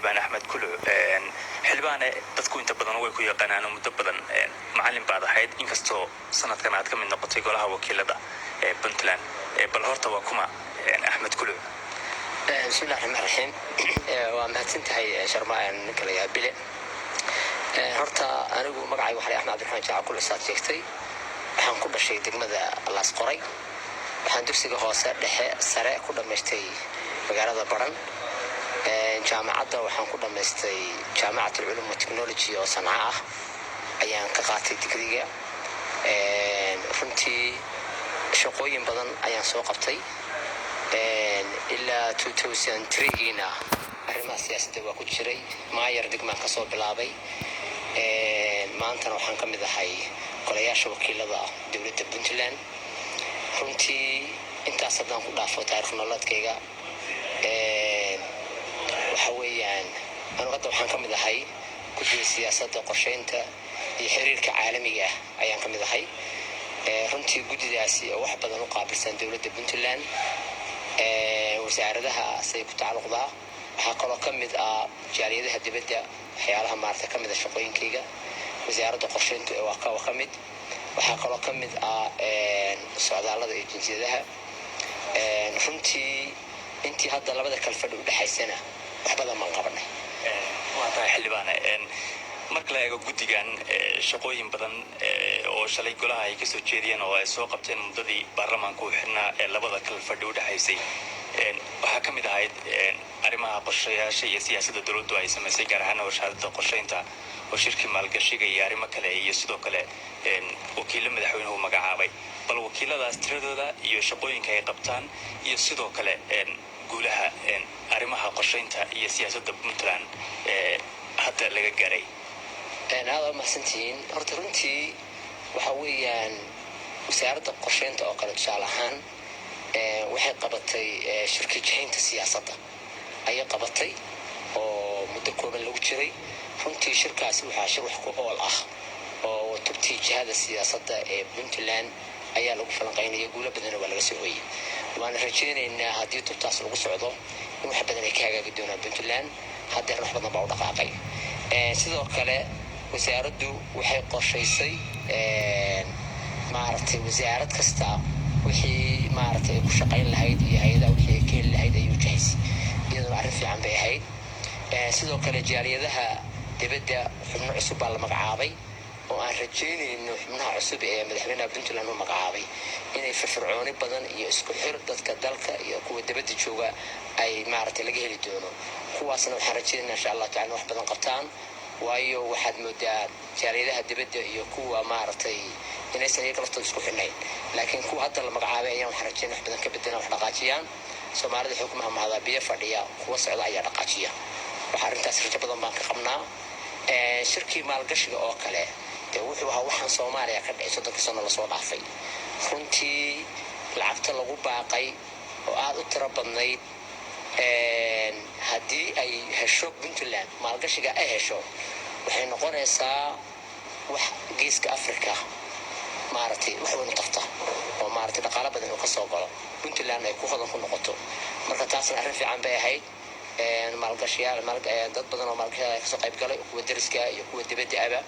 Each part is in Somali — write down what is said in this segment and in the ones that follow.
xildhibaan Axmed Kulu xildhibaan dadku inta badan way ku yaqaanaan muddo badan macallin baad ahayd inkastoo sanadkan aad ka mid noqotay golaha wakiilada Puntland bal horta waa kuma Axmed Kulu بسم الله الرحمن الرحيم ومهتنتهي شرماء كلا يا بلي horta anigu magacaygu waxa Axmed Cabdi Raxmaan Jaacal saad sheegtay waxaan ku dhashay degmada Laas Qoray waxaan dugsiga hoose dhexe sare ku dhameystay magaalada Baran jaamacadda waxaan ku dhameystay jaamacadda Ulum wa Technology oo Sanca ah ayaan ka qaatay digriga runtii shaqooyin badan ayaan soo qabtay ilaa 2003 arrimaha siyaasadda waa ku jiray maayar degmaan ka soo bilaabay maantana waxaan ka mid ahay golayaasha wakiilada dowladda Puntland runtii intaas haddaan ku dhaafo taariikh nololeedkayga waxa weeyaan anigu hadda waxaan ka mid ahay guddiga siyaasadda qorsheynta iyo xiriirka caalamiga ayaan ka mid ahay runtii guddidaasi oo wax badan u qaabilsan dowladda Puntland wasaaradaha say ku tacalluqdaa waxaa kaloo ka mid ah jaaliyadaha dibadda waxyaalaha maarta ka mid ah shaqooyinkayga wasaaradda qorsheynta waa ka mid waxaa kaloo ka mid ah socdaallada iyo jinsiyadaha runtii intii hadda labada kala fadhi u dhaxaysana wax badan baan qabanay waa tahay xildhibaan marka la eego guddigan shaqooyin badan oo shalay golaha ay ka soo jeediyeen oo ay soo qabteen muddadii baarlamaanka u xirnaa labada kala fadhi u dhaxaysay waxaa ka mid ahayd arrimaha qorshayaasha iyo siyaasadda dowladdu ay samaysay gaar ahaan wasaaradda qorsheynta oo shirkii maalgashiga iyo arrimo kale iyo sidoo kale wakiilo madaxweynuhu magacaabay bal wakiiladaas tiradooda iyo shaqooyinka ay qabtaan iyo sidoo kale guulaha arrimaha qorsheynta iyo siyaasadda Puntland hadda laga gaaray aad u mahadsantihiin horta runtii waxa weeyaan wasaaradda qorsheynta oo kale tusaale ahaan waxay qabatay shirka jihaynta siyaasadda ayay qabatay oo muddo kooban lagu jiray runtii shirkaasi waxaa shir wax ku ool ah oo tubtii jihada siyaasadda ee Puntland ayaa lagu falanqeynaya guulo badan oo laga soo hoyay waan rajaynaynaa haddii tubtaas lagu socdo in wax badan ay ka hagaagi doonaan Puntland haddii wax badan baa u dhaqaaqay sidoo kale wasaaraddu waxay qorshaysay maaragtay wasaarad kasta wixii maaragtay ku shaqayn lahayd iyo hay'adaha wixii ka heli lahayd ayuu jahaysay iyadoo arrin fiican bay ahayd sidoo kale jaaliyadaha dibadda xubno cusub baa la magacaabay oo aan rajaynayno xubnaha cusub ee madaxweynaha Puntland uu magacaabay inay firfircooni badan iyo isku xir dadka dalka iyo kuwa dibadda jooga ay maaragtay laga heli doono kuwaasna waxaan rajaynaynaa insha Allah taala wax badan qabtaan waayo waxaad moodaa jaaliyadaha dibadda iyo kuwa maaragtay inaysan iyaga laftooda isku xirnayn laakiin kuwa hadda la magacaabay ayaan waxaan rajaynaa wax badan ka bedelaan wax dhaqaajiyaan Soomaalida xukuumaha mahada biyo fadhiya kuwa socda ayaa dhaqaajiya waxa arintaas rajo badan baan ka qabnaa shirkii maalgashiga oo kale wuxuu ahaa waxaan Soomaaliya ka dhacay 30 sano la soo dhaafay runtii lacagta lagu baaqay oo aad u tiro badnayd haddii ay hesho Puntland maalgashiga ay hesho waxay noqonaysaa wax geeska Afrika maaragtay wax weyn u tarta oo maaragtay dhaqaale badan oo ka soo galo Puntland ay ku hodan ku noqoto marka taasna arrin fiican bay ahayd maalgashiyaal dad badan oo maalgashiga ka soo qayb galay kuwa dariska iyo kuwa dibadda aba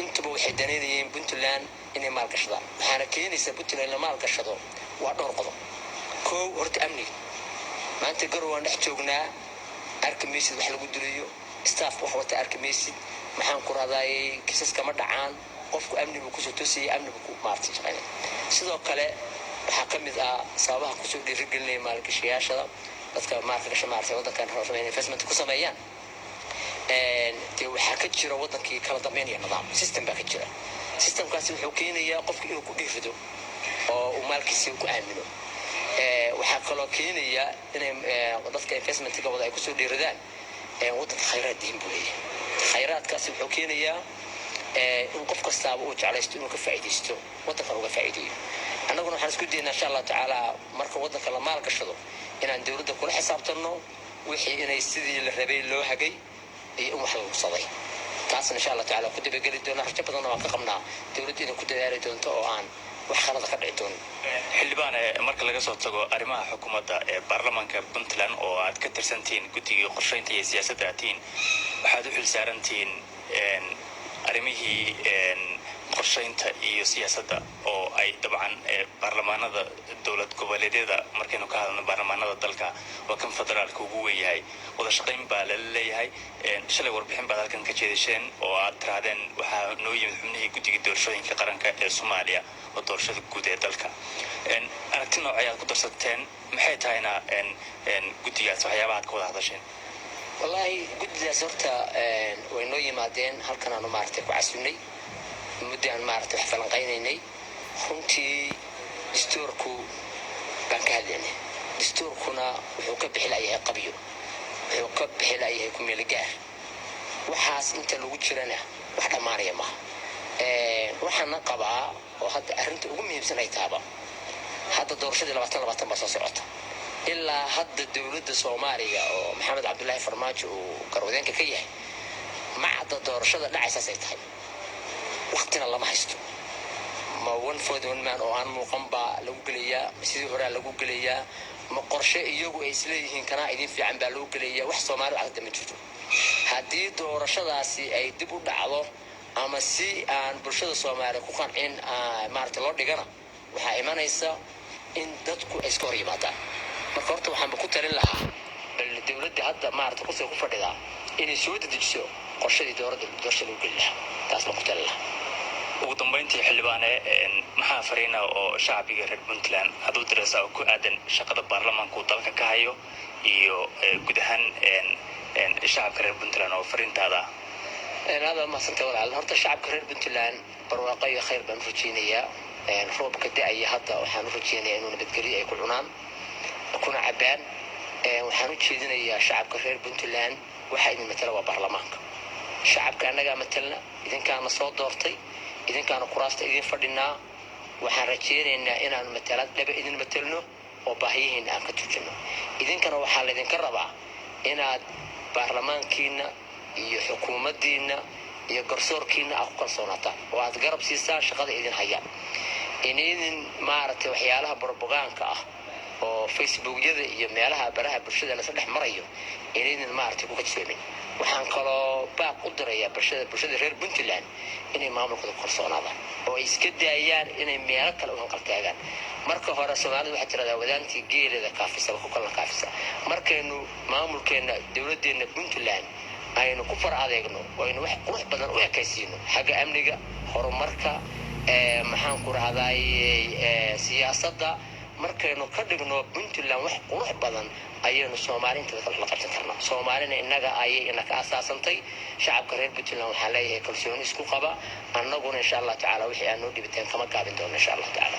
intuba waxay daneynayeen Puntland inay maalgashadaan waxaana keenaysa Puntland la maalgashado waa dhowr qodob koow horta amniga maanta garowaan dhex joognaa arkimaysid wax lagu diliyo staff wax wata arkimaysid maxaan ku raadayay kiisaska ma dhacaan qofku amni buu ku soo toosiyay amni buu ku maartay shaqeynay sidoo kale waxaa ka mid ah sababaha ku soo dhiirigelinaya maalgashiyaasha dadka maalgashiga maartay wadankan rabay investment ku sameeyaan waxaa ka jira wadankii kala dambeynaya nidaam system baa ka jira systemkaasi wuxuu keenayaa qofka inuu ku dhiirido oo uu maalkiisa ku aamino waxaa kaloo keenaya inay dadka investment-ka wada ay ku soo dhiiradaan wadanka khayraad diin buu leeyahay khayraadkaasi wuxuu keenayaa in qof kastaaba uu jeclaysto inuu ka faa'iideysto wadanka uga faa'iideeyo annaguna waxaan isku daynaa insha Allah tacaala marka wadanka la maalgashado inaan dawladda kula xisaabtanno wixii inay sidii la rabay loo hagay iyo wax lagu saday taasna insha Allah tacaala ku dibageli doona rajo badan oo aan ka qabnaa dawladda inay ku dadaali doonto oo aan wax khalad ka dhici doonin. xildhibaan marka laga soo tago arrimaha xukuumadda ee baarlamaanka Puntland oo aad ka tirsantiin guddiga qorsheynta iyo siyaasadda atiin waxaad u xilsaarantiin arrimihii qorsheynta iyo siyaasadda oo ay dabcan baarlamaanada dowlad goboleedyada markaynu ka hadalno baarlamaanada dalka oo kan federaalka ugu weeyahay wada shaqayn baa la leeyahay shalay warbixin baad halkan ka jeedisheen oo aad tirahdeen waxaa noo yimid xubnihii guddiga doorashooyinka qaranka ee Soomaaliya oo doorashada guud ee dalka aragti noocay aad ku darsateen maxay tahayna guddigaas waxyaabaha aad ka wada hadasheen wallahi guddigaas horta way noo yimaadeen halkan aanu maartay ku casuunay muddo aan maartay wax falanqaynaynay runtii dastuurku baan ka hadlaynay dastuurkuna wuxuu ka bixilayahay qabyo wuxuu ka bixilayahay ku meel gaar waxaas inta lagu jirana wax dhamaanaya ma waxaan qabaa oo hadda arrinta ugu muhiimsan ay taaba hadda doorashada 2020 baa soo socota ilaa hadda dawladda Soomaaliya oo Maxamed Cabdullaahi Farmaajo uu garwadeenka ka yahay macda doorashada dhacaysa ay tahay waqtina lama haysto ma one for one man oo aan muuqan baa lagu geliyaa sidii hore lagu geliyaa ma qorshe iyagu ay isleeyihiin kana idin fiican baa lagu geliyaa wax Soomaali caqdi ma jirto haddii doorashadaasi ay dib u dhacdo ama si aan bulshada Soomaaliya ku qancin maarta loo dhigana waxa imanaysa in dadku ay iska hor yimaadaan marka horta waxaan ku talin lahaa dawladda hadda maarta ku soo ku fadhida inay soo dedejiso qorshadii doorashada lagu geli lahaa taas ma ku talin lahaa ugu dambeyntii xildhibaane maxaa fariina oo shacbiga reer Puntland haduu diraysaa ku aadan shaqada baarlamaanka dalka ka hayo iyo guud ahaan shacabka reer Puntland oo fariintaada هذا ما سنت ولا هرت الشعب كرير بنتلان برواقي خير بنفرجينيا روب كده أي هذا وحنفرجينيا إنه نبتقري أي كل عنام يكون عبان وحنفرجينا يا شعب كرير بنتلان واحد من مثلا وبرلمانك شعب كان نجا مثلنا إذا كان صوت دورتي إذا كان قراصة إذا فردنا وحنرجينا إن مثلا لب إذا مثلنا وباهيهن أن كتوجنا إذا كان وحال إذا كان ربع إن برلمانكينا iyo xukuumaddiina iyo garsoorkiina aad ku kalsoonaataan oo aad garab siisaan shaqada idin hayaan inidin maaragtay waxyaalaha propaganda ah oo facebookyada iyo meelaha baraha bulshada la saddex marayo inidin maaragtay ku kalsoomin waxaan kaloo baaq u dirayaa bulshada reer Puntland inay maamulkooda kalsoonaadaan oo ay iska daayaan inay meelo kale u qaltaagaan marka hore Soomaalidu waxay tiraahdaa wadaantii geelida kaafisa ku kala kaafisa markaynu maamulkeena dawladdeena Puntland aynu ku far adeegno oo aynu wax qurux badan u ekaysiino xagga amniga horumarka maxaan ku raahday siyaasadda markaynu ka dhigno Puntland wax qurux badan ayaynu Soomaaliinta la qabsan karnaa Soomaalina inaga ayay ka asaasantay shacabka reer Puntland waxa leeyahay kalsooni isku qaba annaguna insha Allah taala wixii aanu dhibateen kama gaabin doono insha Allah taala